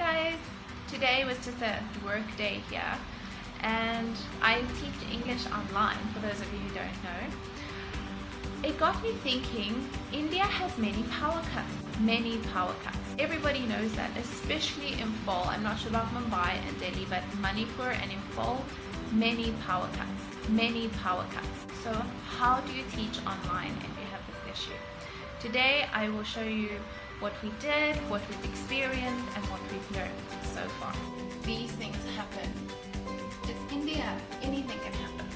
guys, today was just a work day here and I teach English online for those of you who don't know. It got me thinking, India has many power cuts. Everybody knows that, especially in fall. I'm not sure about Mumbai and Delhi, but Manipur and in fall, many power cuts. So how do you teach online if you have this issue? Today I will show you what we did, what we've experienced, and what we've learned so far. These things happen. It's India, anything can happen.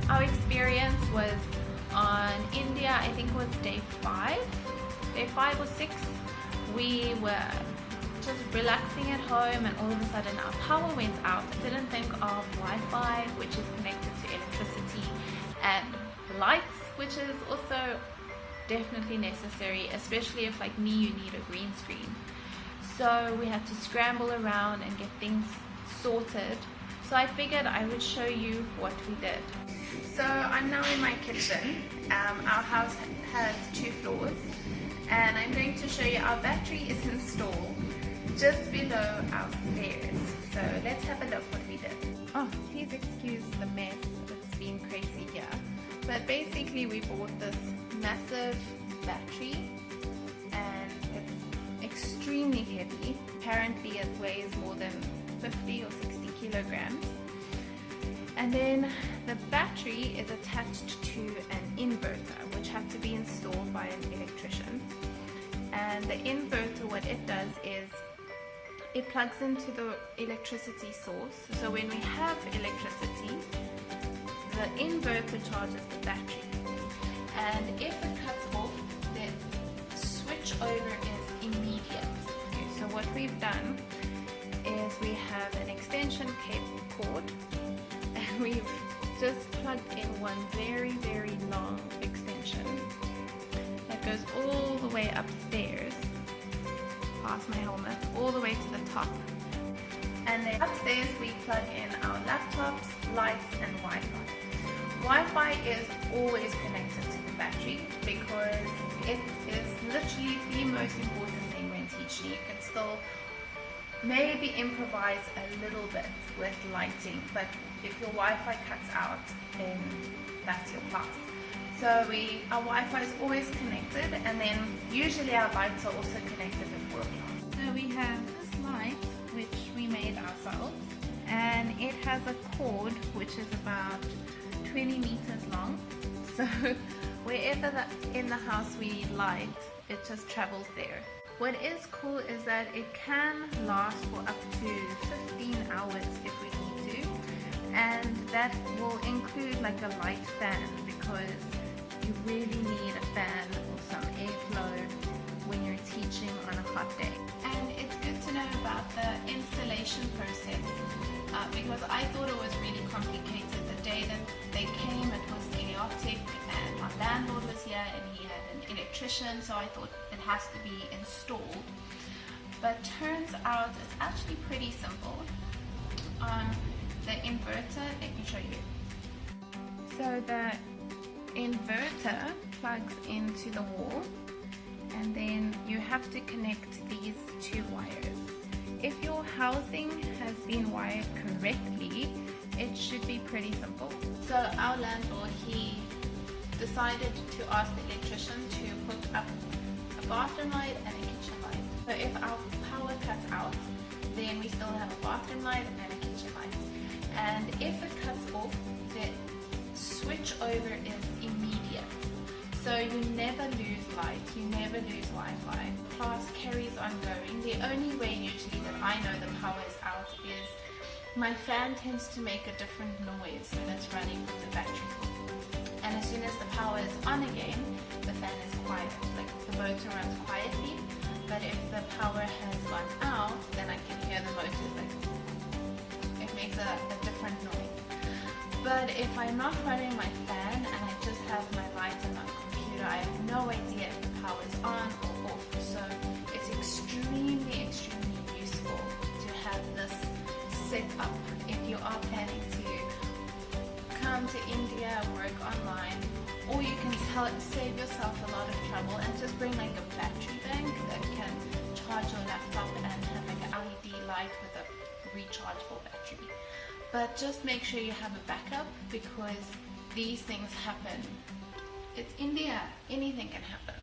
Our experience was on India, I think it was day 5 or 6. We were just relaxing at home and all of a sudden our power went out. I didn't think of Wi-Fi, which is connected to electricity, and lights, which is also definitely necessary, especially if, like me, you need a green screen. So we had to scramble around and get things sorted. So I figured I would show you what we did. So I'm now in my kitchen. Our house has 2 floors and I'm going to show you our battery is installed just below our stairs. So let's have a look what we did. Oh, please excuse the mess, it's been crazy here. But basically we bought this massive battery and it's extremely heavy. Apparently it weighs more than 50 or 60 kilograms. And then the battery is attached to an inverter which had to be installed by an electrician. And the inverter, what it does is it plugs into the electricity source. So when we have electricity, the inverter charges the battery. And if it cuts off, the switch over is immediate. Okay, so what we've done is we have an extension cable cord and we've just plugged in one very, very long extension that goes all the way upstairs, past my helmet, all the way to the top. And then upstairs we plug in our laptops, lights and Wi-Fi. Wi-Fi is always connected to the battery because it is literally the most important thing when teaching. You can still maybe improvise a little bit with lighting, but if your Wi-Fi cuts out, then that's your class. So our Wi-Fi is always connected, and then usually our lights are also connected before class. So we have this light which we made ourselves, and it has a cord which is about 20 meters long. So wherever in the house we light, it just travels there. What is cool is that it can last for up to 15 hours if we need to, and that will include like a light fan because you really need a fan or some airflow when you're teaching on a hot day. And it's good to know about the installation process because I thought it was really complicated. The day that they came, it was chaotic, and my landlord was here and he had an electrician, so I thought it has to be installed. But turns out it's actually pretty simple. The inverter, let me show you. So the inverter plugs into the wall, and then you have to connect these 2 wires. If your housing has been wired correctly, it should be pretty simple. So our landlord, he decided to ask the electrician to hook up a bathroom light and a kitchen light. So if our power cuts out, then we still have a bathroom light and a kitchen light. And if it cuts off, the switch over is immediate. So you never lose light, you never lose Wi-Fi. Class carries on going. The only way usually that I know the power is out is my fan tends to make a different noise when it's running with the battery. And as soon as the power is on again, the fan is quiet. Like the motor runs quietly, but if the power has gone out, then I can hear the motor, like it makes a different noise. But if I'm not running my fan and I just have my lights and my computer, I have no idea if the power is on or off. So it's extremely, extremely useful to have this set up if you are planning to come to India, work online, or you can save yourself a lot of trouble and just bring like a battery bank that can charge your laptop and have like an light with a rechargeable battery. But just make sure you have a backup, because these things happen. It's India, anything can happen.